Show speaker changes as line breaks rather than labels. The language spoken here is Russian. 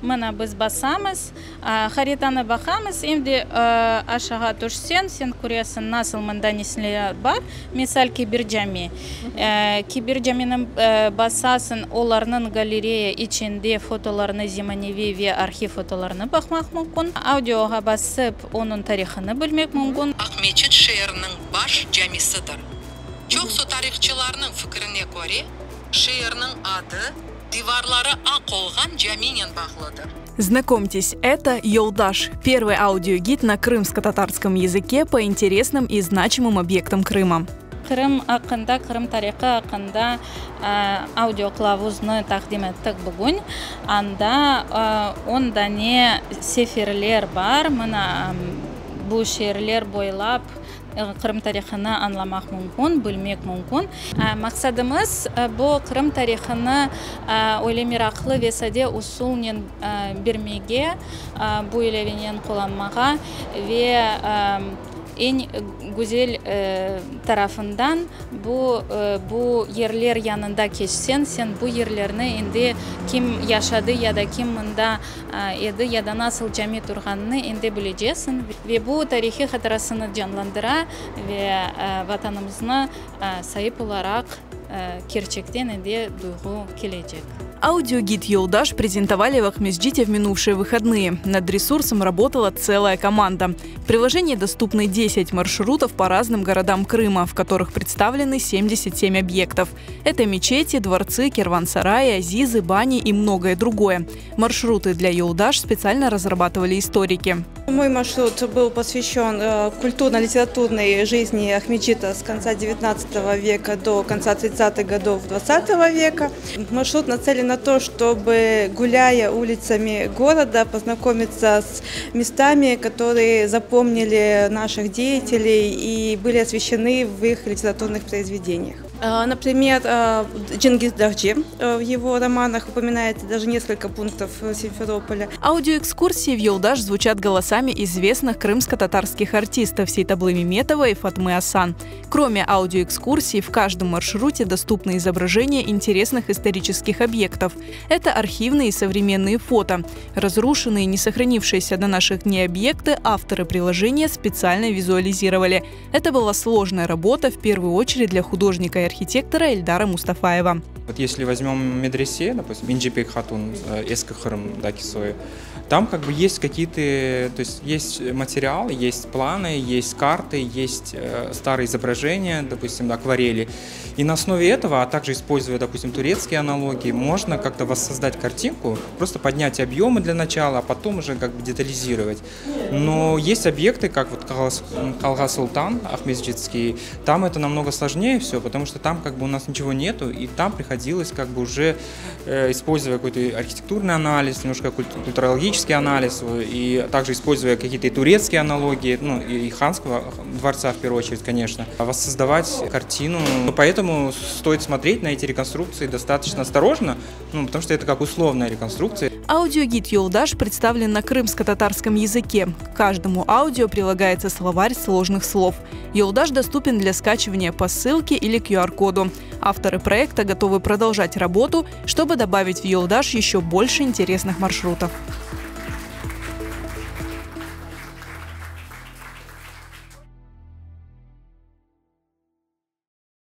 Мына біз басамыз, хаританы бақамыз, енді ашаға түшсен, сен көресің насыл мында несілер бар, мисал Кибирджами. Кибирджамinin басасын, оларының галерея içinde фотоларыны заманауи ве архив фотоларыны бақмақ мүмкін. Аудиоға басып, оның тарихını білмек мүмкін.
Ақмечет шеірінің баш жамисыдыр. Çoğsu tarihçilerinin fikrine göre şehirnin adı Диварлары ақолған жаминен бағлыдыр.
Знакомьтесь, это Йолдаш, первый аудиогид на крымско-татарском языке по интересным и значимым объектам Крыма.
Крым ақында, Крым тарихы ақында аудиоклавузны тақдим еттік бүгін. Анда онда не сеферлер бар, мына бұл шерлер бойлап Крым тарихыны аңламақ мүмкін, білмек мүмкін. Мақсадымыз бұл Крым тарихыны ойлемер ақылы весаде усулнен бермеге, бұл елевенен қоланмаға ве en güzel tarafından bu yerler yanında geçsen, sen bu yerlerini indi kim yaşadı ya da kim mında edi ya da nasıl cami turganını indi bileceksin ve bu tarihi hatırasını canlandıra ve vatanımızına sahip olarak gerçekten indi duygu gelecek.
Аудиогид «Йолдаш» презентовали в Ахмеджите в минувшие выходные. Над ресурсом работала целая команда. В приложении доступны 10 маршрутов по разным городам Крыма, в которых представлены 77 объектов. Это мечети, дворцы, керван-сараи, азизы, бани и многое другое. Маршруты для «Йолдаш» специально разрабатывали историки.
Мой маршрут был посвящен культурно-литературной жизни Ахмеджита с конца 19 века до конца 30-х годов 20 века. Маршрут нацелен на то, чтобы, гуляя улицами города, познакомиться с местами, которые запомнили наших деятелей и были освещены в их литературных произведениях. Например, Чингис Дахчи в его романах упоминается даже несколько пунктов Симферополя.
Аудиоэкскурсии в «Йолдаш» звучат голосами известных крымско-татарских артистов Сейтаблы Меметова и Фатмы Асан. Кроме аудиоэкскурсий, в каждом маршруте доступны изображения интересных исторических объектов. Это архивные и современные фото. Разрушенные и не сохранившиеся до наших дней объекты авторы приложения специально визуализировали. Это была сложная работа, в первую очередь для художника и архитектора Эльдара Мустафаева.
Вот если возьмем медресе, допустим, Инджипек Хатун, Эскахарм Дакисой, там как бы есть какие-то, то есть есть материалы, есть планы, есть карты, есть старые изображения, допустим, акварели. И на основе этого, а также используя, допустим, турецкие аналогии, можно как-то воссоздать картинку, просто поднять объемы для начала, а потом уже как бы детализировать. Но есть объекты, как вот Калга-Султан, Ахмеджитский, там это намного сложнее все, потому что там как бы у нас ничего нету, и там приходилось как бы уже, используя какой-то архитектурный анализ, немножко культурологический анализ, и также используя какие-то турецкие аналогии, ну и ханского дворца в первую очередь, конечно, воссоздавать картину. Поэтому стоит смотреть на эти реконструкции достаточно осторожно, потому что это как условная реконструкция.
Аудиогид «Йолдаш» представлен на крымско-татарском языке. К каждому аудио прилагается словарь сложных слов. «Йолдаш» доступен для скачивания по ссылке или QR-коду. Авторы проекта готовы продолжать работу, чтобы добавить в «Йолдаш» еще больше интересных маршрутов.